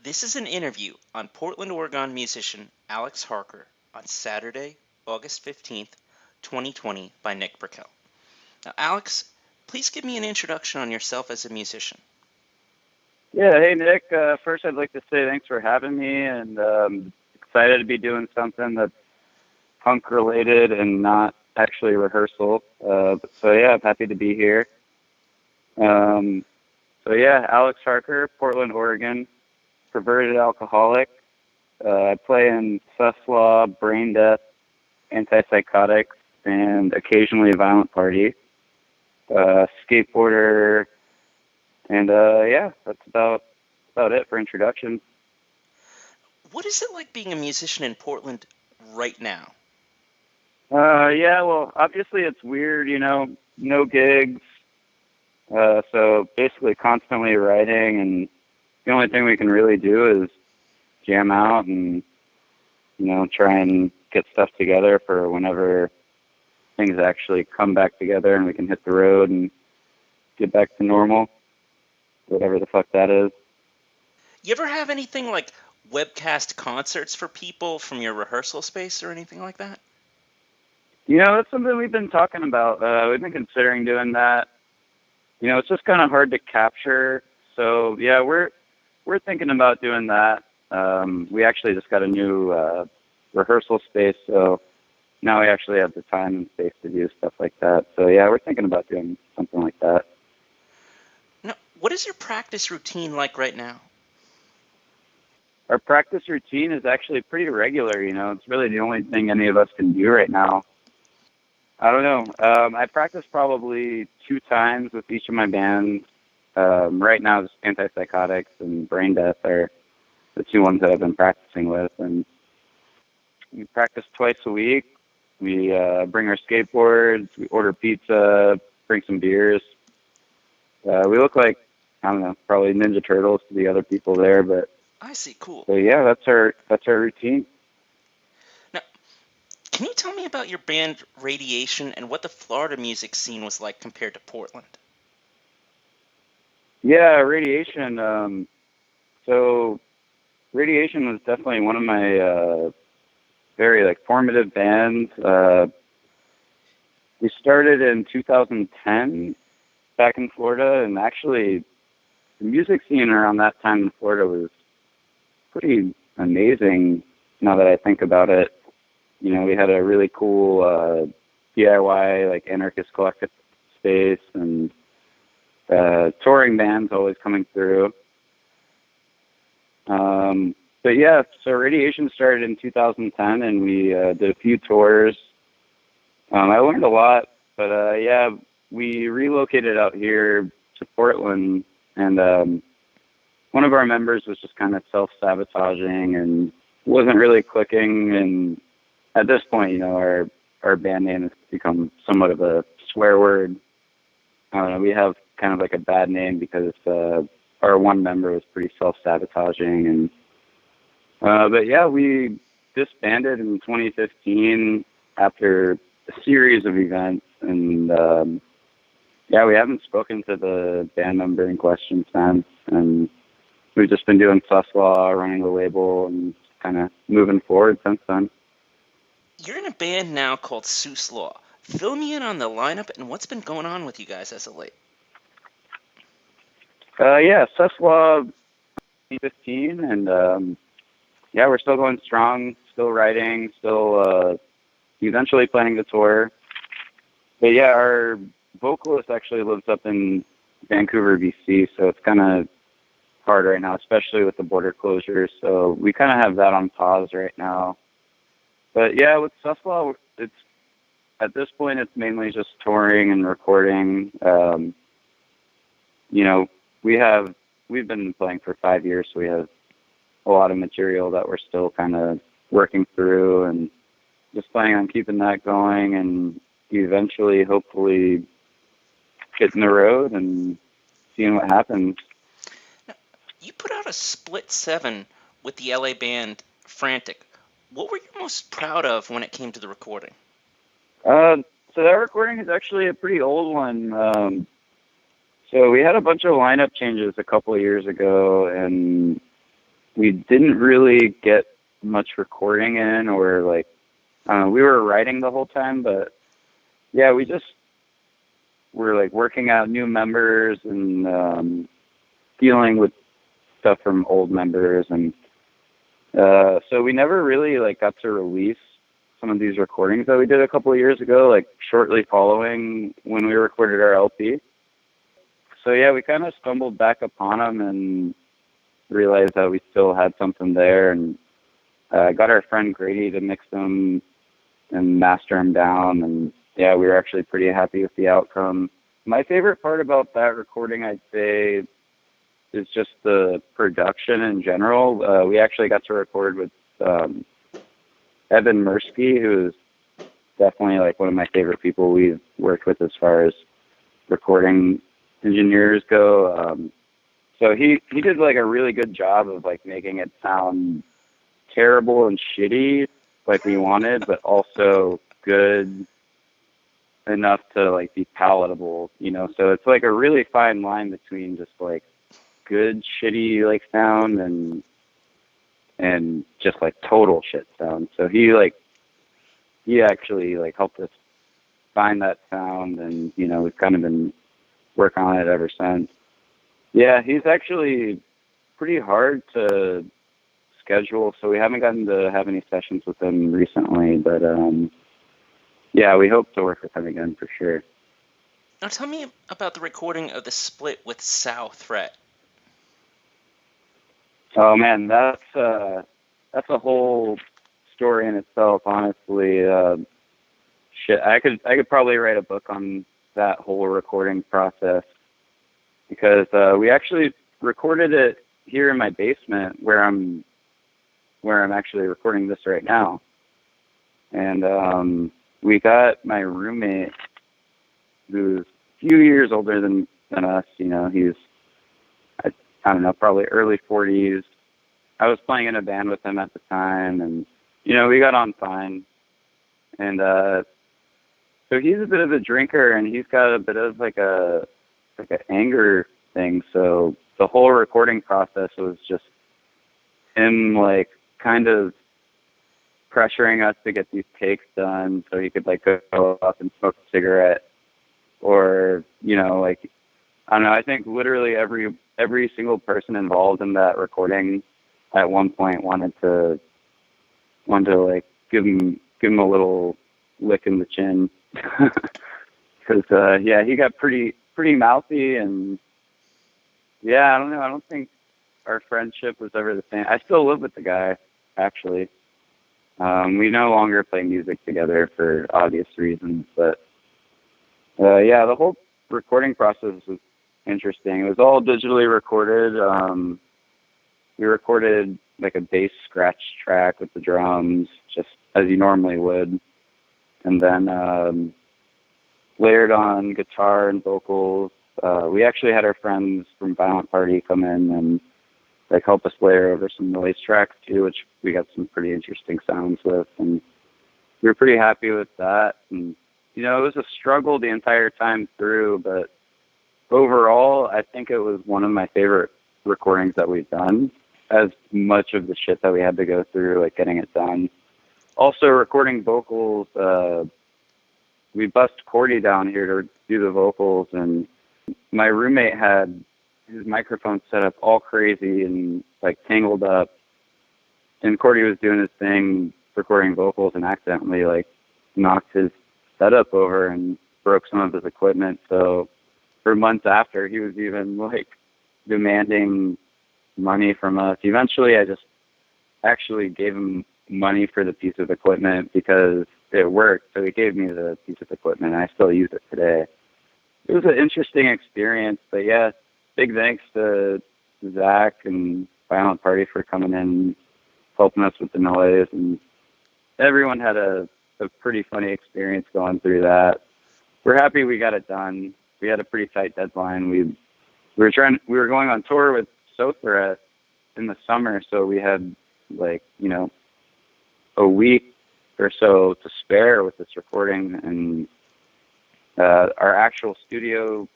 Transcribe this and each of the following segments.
This is an interview on Portland, Oregon musician Alex Harker on Saturday, August 15th, 2020 by Nick Brickell. Now, Alex, please give me an introduction on yourself as a musician. Yeah, hey Nick. First, I'd like to say thanks for having me, and excited to be doing something that's punk related and not actually rehearsal. So yeah, I'm happy to be here. Alex Harker, Portland, Oregon, perverted alcoholic. I play in Law, Brain Deth, Antipsychotix, and occasionally Violent Party. Skateboarder. And that's about it for introduction. What is it like being a musician in Portland right now? Well, obviously it's weird, no gigs. So basically constantly writing, and the only thing we can really do is jam out and, try and get stuff together for whenever things actually come back together and we can hit the road and get back to normal. Whatever the fuck that is. You ever have anything like webcast concerts for people from your rehearsal space or anything like that? That's something we've been talking about. We've been considering doing that. It's just kind of hard to capture. So yeah, we're thinking about doing that. We actually just got a new rehearsal space, so now we actually have the time and space to do stuff like that. So yeah, we're thinking about doing something like that. Now, what is your practice routine like right now? Our practice routine is actually pretty regular. It's really the only thing any of us can do right now. I don't know. I practice probably 2 times with each of my bands. Right now, it's Antipsychotix and Brain Deth are the 2 ones that I've been practicing with. And we practice twice a week. We bring our skateboards, we order pizza, bring some beers. We look like, I don't know, probably Ninja Turtles to the other people there, but I see, cool. So yeah, that's our routine. Now, can you tell me about your band Radiation and what the Florida music scene was like compared to Portland? Yeah, Radiation. So Radiation was definitely one of my very formative bands. We started in 2010 back in Florida, and actually the music scene around that time in Florida was pretty amazing now that I think about it. We had a really cool DIY, anarchist collective space, and touring bands always coming through. But yeah, so Radiation started in 2010, and we did a few tours. I learned a lot, but yeah, we relocated out here to Portland, and one of our members was just kind of self-sabotaging and wasn't really clicking. And at this point, our band name has become somewhat of a swear word. I don't know, we have kind of a bad name because our one member was pretty self-sabotaging. And but yeah, we disbanded in 2015 after a series of events, and yeah, we haven't spoken to the band member in question since, and we've just been doing Law, running the label, and kind of moving forward since then. You're in a band now called Sow Threat. Fill me in on the lineup and what's been going on with you guys as of late. Yeah, Law 2015, and yeah, we're still going strong, still writing, still eventually planning to tour. But yeah, our vocalist actually lives up in Vancouver, BC, so it's kind of hard right now, especially with the border closures. So we kind of have that on pause right now. But yeah, with Law, it's at this point it's mainly just touring and recording. We've been playing for 5 years, so we have a lot of material that we're still kind of working through, and just planning on keeping that going, and eventually, hopefully, getting the road and seeing what happens. Now, you put out a split 7 with the LA band Frantic. What were you most proud of when it came to the recording? So that recording is actually a pretty old one. So we had a bunch of lineup changes a couple of years ago, and we didn't really get much recording in, or like, we were writing the whole time, but yeah, we just were like working out new members and dealing with stuff from old members, and so we never really like got to release some of these recordings that we did a couple of years ago, like shortly following when we recorded our LP. So yeah, we kind of stumbled back upon them and realized that we still had something there, and got our friend Grady to mix them and master them down, and yeah, we were actually pretty happy with the outcome. My favorite part about that recording, I'd say, is just the production in general. We actually got to record with Evan Mursky, who is definitely like one of my favorite people we've worked with as far as recording engineers go. So he did like a really good job of like making it sound terrible and shitty like we wanted, but also good enough to like be palatable, you know. So it's like a really fine line between just like good shitty like sound and just like total shit sound. So he actually like helped us find that sound, and you know, we've kind of been working on it ever since. Yeah, he's actually pretty hard to schedule, so we haven't gotten to have any sessions with him recently, but yeah, we hope to work with him again for sure. Now tell me about the recording of the split with Sow Threat. Oh man, that's a whole story in itself, honestly. Shit, I could probably write a book on that whole recording process, because we actually recorded it here in my basement where I'm actually recording this right now. And we got my roommate, who's a few years older than us, you know, he's, I don't know, probably early 40s. I was playing in a band with him at the time, and, you know, we got on fine. And so he's a bit of a drinker, and he's got a bit of like an anger thing. So the whole recording process was just him like kind of pressuring us to get these takes done so he could like go up and smoke a cigarette, or, you know, like, I don't know, I think literally every single person involved in that recording at one point wanted to like give him a little lick in the chin, because yeah, he got pretty mouthy, and yeah, I don't know, I don't think our friendship was ever the same. I still live with the guy, actually. We no longer play music together for obvious reasons, but yeah, the whole recording process was interesting. It was all digitally recorded. We recorded like a bass scratch track with the drums, just as you normally would, and then layered on guitar and vocals. We actually had our friends from Violent Party come in and like help us layer over some noise tracks too, which we got some pretty interesting sounds with, and we were pretty happy with that. And you know, it was a struggle the entire time through, but overall, I think it was one of my favorite recordings that we've done, as much of the shit that we had to go through, like getting it done. Also, recording vocals, we bust Cordy down here to do the vocals, and my roommate had his microphone set up all crazy and like tangled up, and Cordy was doing his thing recording vocals and accidentally like knocked his setup over and broke some of his equipment. So for months after, he was even like demanding money from us. Eventually I just actually gave him money for the piece of equipment because it worked. So he gave me the piece of equipment, and I still use it today. It was an interesting experience, but yeah, big thanks to Zach and Violent Party for coming in, helping us with the noise, and everyone had a pretty funny experience going through that. We're happy we got it done. We had a pretty tight deadline. We were going on tour with Sow Threat in the summer, so we had like, you know, a week or so to spare with this recording, and our actual studio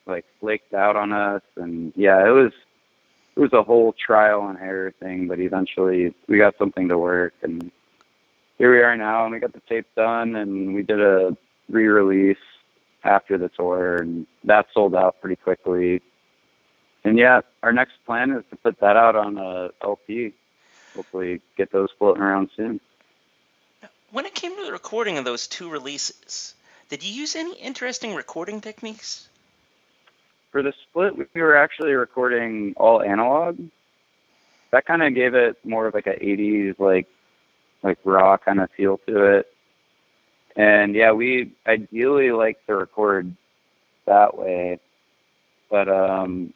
like flaked out on us, and yeah, it was was a whole trial and error thing, but eventually we got something to work, and here we are now, and we got the tape done, and we did a re-release after the tour, and that sold out pretty quickly. And yeah, our next plan is to put that out on a LP. Hopefully get those floating around soon. When it came to the recording of those two releases, did you use any interesting recording techniques? For the split, we were actually recording all analog. That kind of gave it more of like a 80s, like raw kind of feel to it. And yeah, we ideally like to record that way. But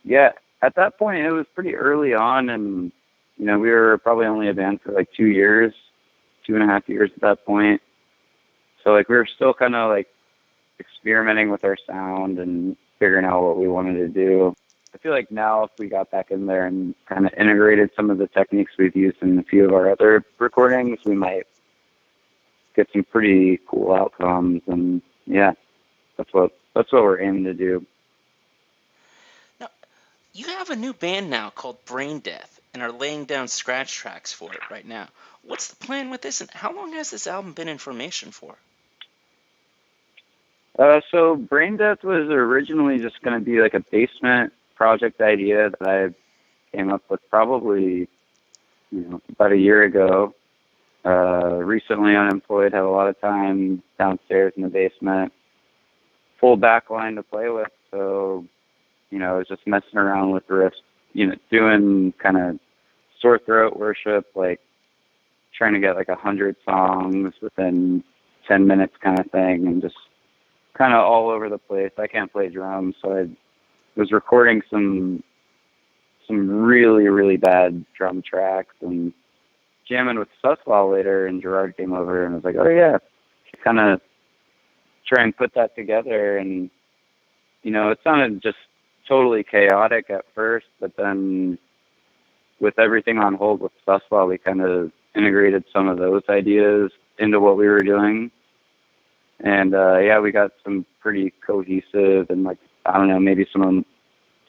yeah, at that point it was pretty early on, and we were probably only a band for like 2 years, 2.5 years at that point. So like we were still kind of like experimenting with our sound and figuring out what we wanted to do. I feel like now if we got back in there and kind of integrated some of the techniques we've used in a few of our other recordings, we might get some pretty cool outcomes. And yeah, that's what we're aiming to do. Now, you have a new band now called Brain Deth and are laying down scratch tracks for it right now. What's the plan with this, and how long has this album been in formation for? So Brain Death was originally just going to be like a basement project idea that I came up with probably, about a year ago. Recently unemployed, had a lot of time downstairs in the basement, full back line to play with. So, I was just messing around with riffs, doing kind of sore throat worship, like trying to get like 100 songs within 10 minutes kind of thing, and just kind of all over the place. I can't play drums, so I was recording some really, really bad drum tracks and jamming with Susslaw later, and Gerard came over and was like, oh yeah, kind of try and put that together. And, it sounded just totally chaotic at first, but then with everything on hold with Susslaw, we kind of integrated some of those ideas into what we were doing. And yeah, we got some pretty cohesive and like, I don't know, maybe some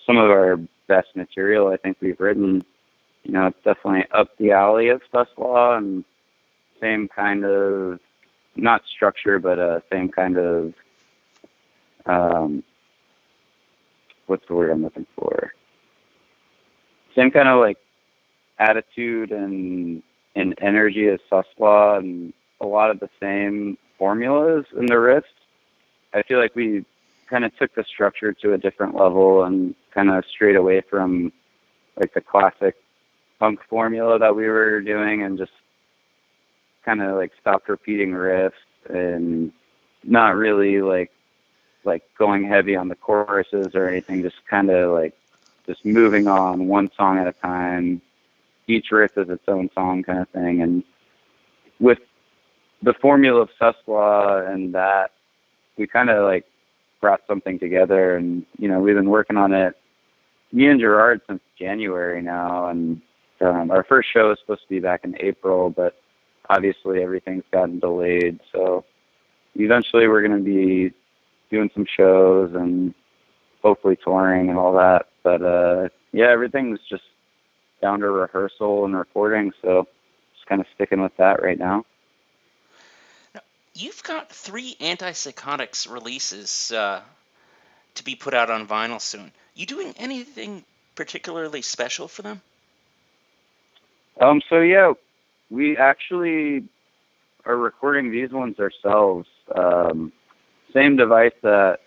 of our best material I think we've written. It's definitely up the alley of Susslaw, and same kind of, not structure, but same kind of, what's the word I'm looking for? Same kind of like attitude and energy as Susslaw, and a lot of the same formulas in the riffs. I feel like we kind of took the structure to a different level and kind of strayed away from like the classic punk formula that we were doing, and just kind of like stopped repeating riffs and not really like going heavy on the choruses or anything, just kind of like just moving on one song at a time. Each riff is its own song kind of thing. And with the formula of Susslaw and that, we kind of like brought something together, and we've been working on it, me and Gerard, since January now. And our first show is supposed to be back in April, but obviously everything's gotten delayed, so eventually we're going to be doing some shows and hopefully touring and all that. But yeah, everything's just down to rehearsal and recording, so just kind of sticking with that right now. You've got 3 Antipsychotix releases to be put out on vinyl soon. You doing anything particularly special for them? So yeah, we actually are recording these ones ourselves. Same device that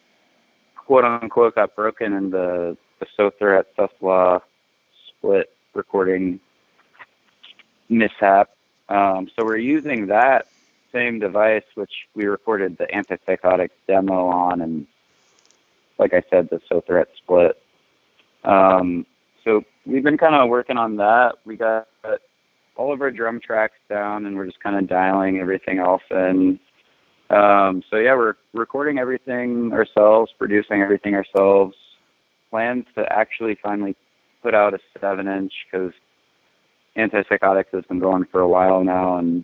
quote unquote got broken in the Sow Threat Susslaw split recording mishap. So we're using that same device, which we recorded the Antipsychotix demo on, and like I said, the Sow Threat split. So we've been kind of working on that. We got all of our drum tracks down, and we're just kind of dialing everything else in. So yeah, we're recording everything ourselves, producing everything ourselves. Plans to actually finally put out a 7-inch, because Antipsychotix has been going for a while now, and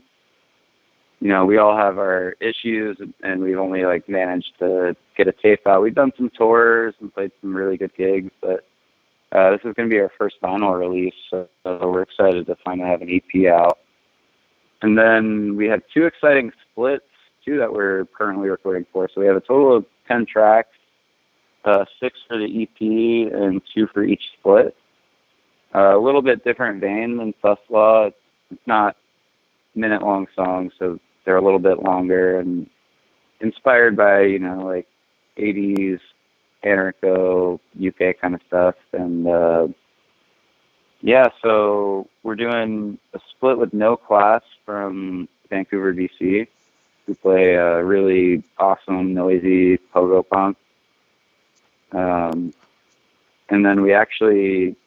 we all have our issues, and we've only like managed to get a tape out. We've done some tours and played some really good gigs, but This is going to be our first vinyl release, so we're excited to finally have an EP out. And then we have 2 exciting splits, 2 that we're currently recording for. So we have a total of 10 tracks, 6 for the EP and 2 for each split. A little bit different vein than Sus Law. It's not minute-long songs, so they're a little bit longer and inspired by, like 80s anarcho UK kind of stuff. And yeah, so we're doing a split with No Class from Vancouver, BC. We play a really awesome, noisy pogo punk. And then we actually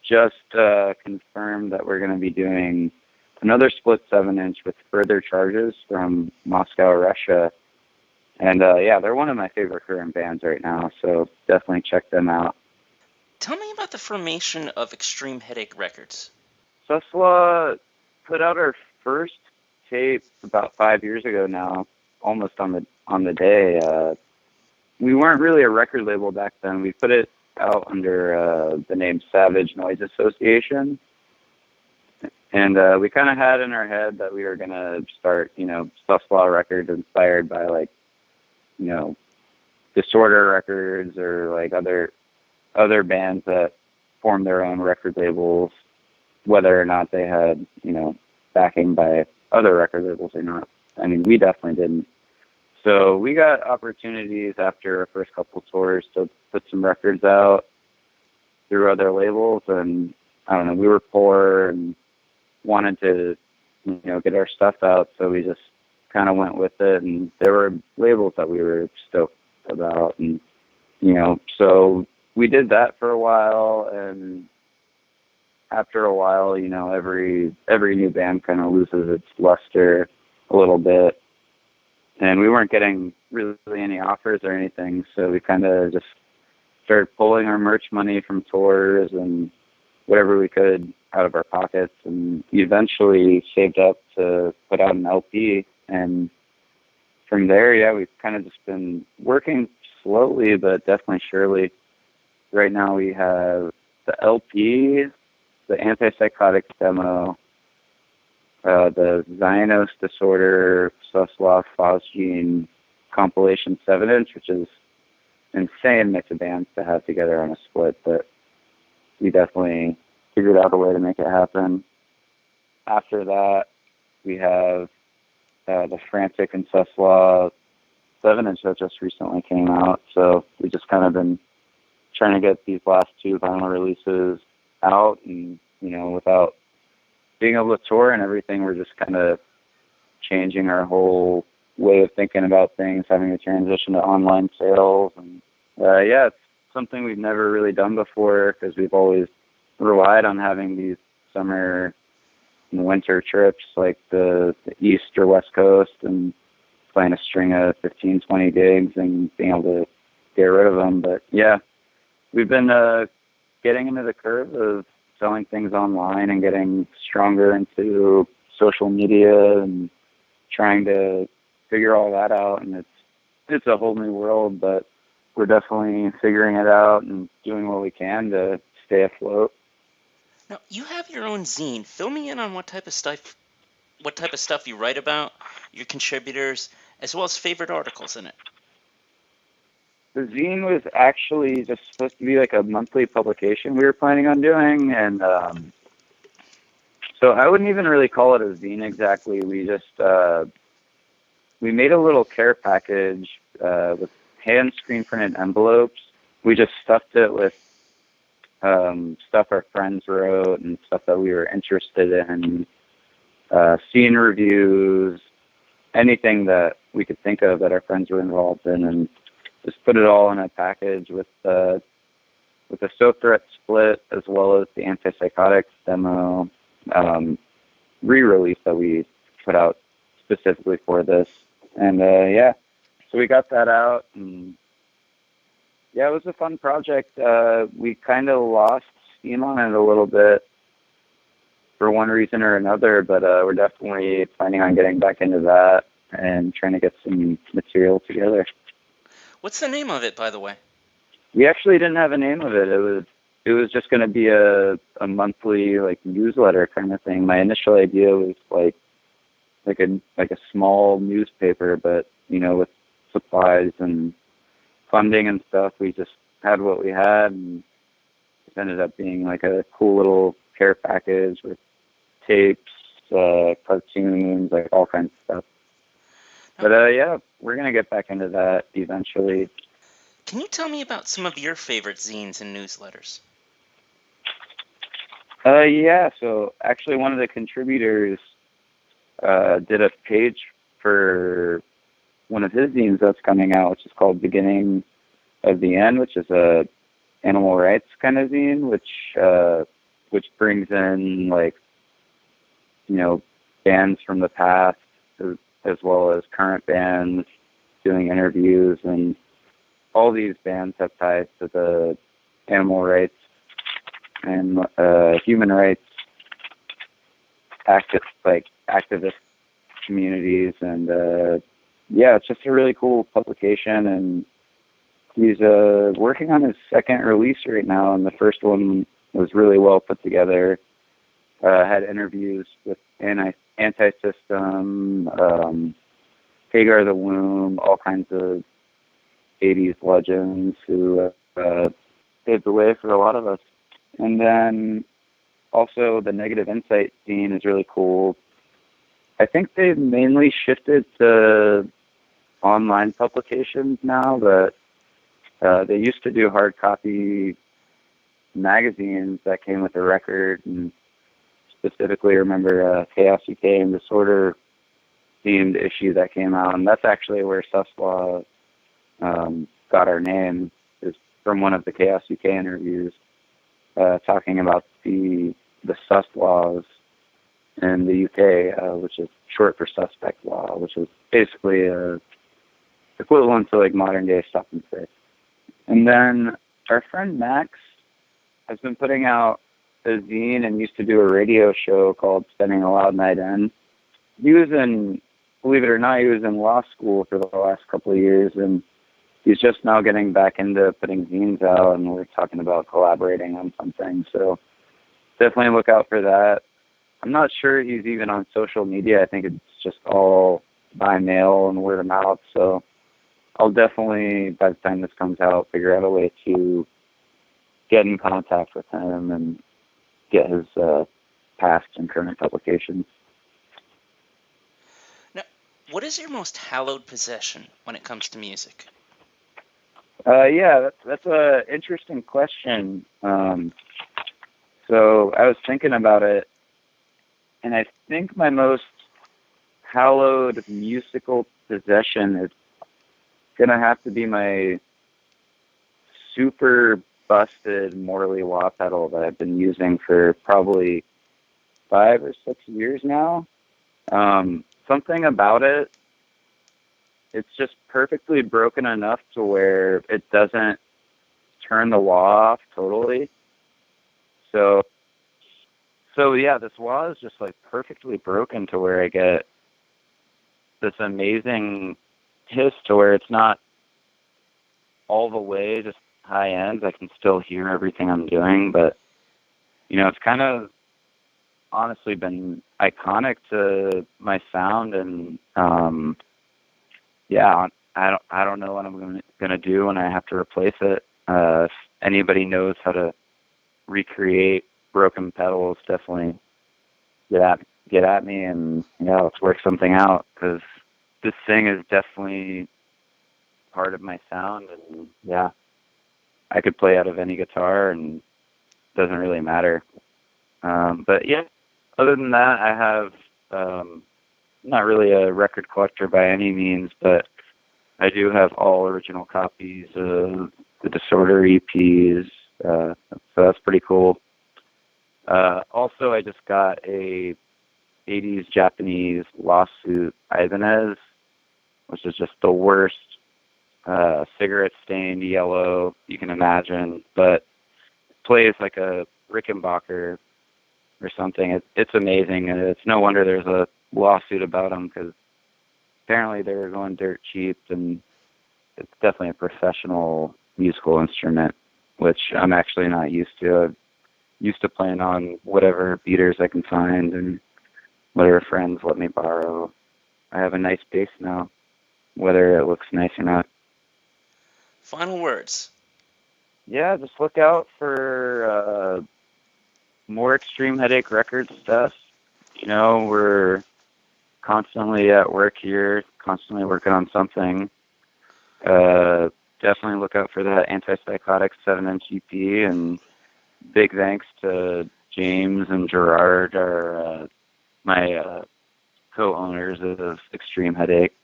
just confirmed that we're going to be doing another split 7-inch with Further Charges from Moscow, Russia. And yeah, they're one of my favorite current bands right now, so definitely check them out. Tell me about the formation of Extreme Headache Records. Sus Law put out our first tape about 5 years ago now, almost on the day. We weren't really a record label back then. We put it out under the name Savage Noise Association. And we kind of had in our head that we were going to start, Sus Law Records inspired by, like, Disorder Records or, like, other bands that formed their own record labels, whether or not they had, backing by other record labels or not. I mean, we definitely didn't. So we got opportunities after our first couple tours to put some records out through other labels, and I don't know, we were poor and wanted to, get our stuff out, so we just kind of went with it, and there were labels that we were stoked about, and, so we did that for a while, and after a while, every new band kind of loses its luster a little bit. And we weren't getting really any offers or anything, so we kind of just started pulling our merch money from tours and whatever we could out of our pockets, and we eventually saved up to put out an LP. And from there, yeah, we've kind of just been working slowly, but definitely surely. Right now we have the LP, the Antipsychotix demo, the Zine Disorder, Sus Law, Phosgene compilation 7-inch, which is insane mix of bands to have together on a split, but we definitely figured out a way to make it happen. After that, we have the Frantic and Sus Law 7-inch that just recently came out, so we just kind of been trying to get these last 2 vinyl releases out, and, without being able to tour and everything, we're just kind of changing our whole way of thinking about things, having to transition to online sales. And yeah, it's something we've never really done before because we've always relied on having these summer and winter trips like the East or West Coast and playing a string of 15, 20 gigs and being able to get rid of them. But yeah, we've been getting into the curve of selling things online and getting stronger into social media and trying to figure all that out. And it's a whole new world, but we're definitely figuring it out and doing what we can to stay afloat. Now, you have your own zine. Fill me in on what type of stuff you write about, your contributors, as well as favorite articles in it. The zine was actually just supposed to be like a monthly publication we were planning on doing, and so I wouldn't even really call it a zine exactly. We just we made a little care package with hand screen printed envelopes. We just stuffed it with stuff our friends wrote and stuff that we were interested in, scene reviews, anything that we could think of that our friends were involved in, and just put it all in a package with the Sow Threat split as well as the Antipsychotix demo re-release that we put out specifically for this. And yeah, so we got that out, and yeah, it was a fun project. We kind of lost steam on it a little bit for one reason or another, but we're definitely planning on getting back into that and trying to get some material together. What's the name of it, by the way? We actually didn't have a name of it. it was just going to be a monthly like newsletter kind of thing. My initial idea was like a small newspaper, but with supplies and funding and stuff, we just had what we had, and it ended up being like a cool little care package with tapes, cartoons, like all kinds of stuff. But yeah, we're gonna get back into that eventually. Can you tell me about some of your favorite zines and newsletters? Yeah, so actually one of the contributors did a page for one of his zines that's coming out, which is called Beginning of the End, which is a animal rights kind of zine, which brings in like bands from the past as well as current bands doing interviews, and all these bands have ties to the animal rights and human rights activist communities, and yeah, it's just a really cool publication, and he's working on his second release right now, and the first one was really well put together. Had interviews with Anti-System, Hagar the Womb, all kinds of 80s legends who paved the way for a lot of us. And then also the Negative Insight scene is really cool. I think they've mainly shifted to online publications now, but they used to do hard copy magazines that came with a record, and specifically remember Chaos UK and Disorder themed issue that came out, and that's actually where Suslaw got our name, is from one of the Chaos UK interviews, talking about the sus laws in the UK, which is short for suspect law, which is basically equivalent to like modern day stop and frisk. And then our friend Max has been putting out a zine and used to do a radio show called Spending a Loud Night In. He was believe it or not, he was in law school for the last couple of years, and he's just now getting back into putting zines out, and we're talking about collaborating on something. So definitely look out for that. I'm not sure he's even on social media. I think it's just all by mail and word of mouth. So I'll definitely, by the time this comes out, figure out a way to get in contact with him and get his past and current publications. Now, what is your most hallowed possession when it comes to music? Yeah, that's an interesting question. So I was thinking about it, and I think my most hallowed musical possession is going to have to be my super busted Morley wah pedal that I've been using for probably 5 or 6 years now. Something about it, it's just perfectly broken enough to where it doesn't turn the wah off totally. So yeah, this wah is just like perfectly broken to where I get this amazing hiss to where it's not all the way just high ends. I can still hear everything I'm doing, but it's kind of honestly been iconic to my sound, and yeah, I don't know what I'm gonna do when I have to replace it. If anybody knows how to recreate broken pedals, definitely get at me, and yeah, let's work something out, because this thing is definitely part of my sound, and yeah, I could play out of any guitar and it doesn't really matter. But yeah, other than that, I have not really a record collector by any means, but I do have all original copies of the Disorder EPs, so that's pretty cool. Also, I just got a 80s Japanese lawsuit Ibanez, which is just the worst cigarette-stained yellow you can imagine, but it plays like a Rickenbacker or something. It's amazing, and it's no wonder there's a lawsuit about them, because apparently they were going dirt cheap, and it's definitely a professional musical instrument. which I'm actually not used to. I'm used to playing on whatever beaters I can find and whatever friends let me borrow. I have a nice bass now, whether it looks nice or not. Final words. Yeah, just look out for more Extreme Headache Records stuff. You know, we're constantly at work here, constantly working on something. Definitely look out for that Antipsychotix 7-inch EP, and big thanks to James and Gerard, my co-owners of Extreme Headache,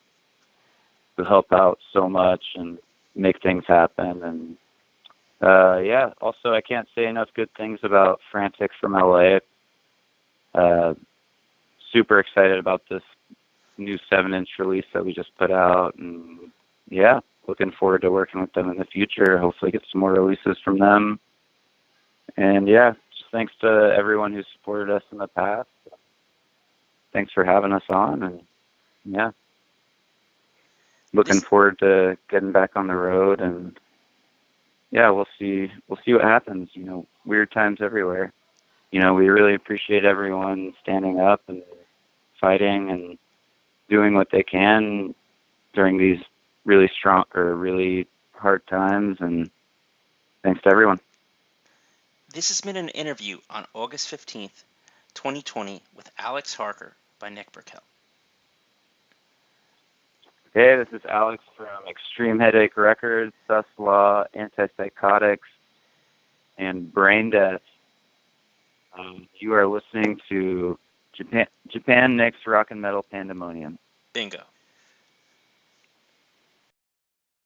who help out so much and make things happen. And yeah, also I can't say enough good things about Frantic from LA. Uh, Super excited about this new 7-inch release that we just put out, and yeah, looking forward to working with them in the future. Hopefully get some more releases from them. And yeah, just thanks to everyone who supported us in the past. Thanks for having us on, and yeah, looking This forward to getting back on the road. And yeah, we'll see what happens. You know, weird times everywhere. You know, we really appreciate everyone standing up and fighting and doing what they can during these really strong or really hard times. And thanks to everyone. this has been an interview on August 15th, 2020 with Alex Harker by Nick Brickell. Hey, this is Alex from Extreme Headache Records, Sus Law, Antipsychotix, and Brain Death. You are listening to Japan Nick's Rock and Metal Pandemonium. Bingo.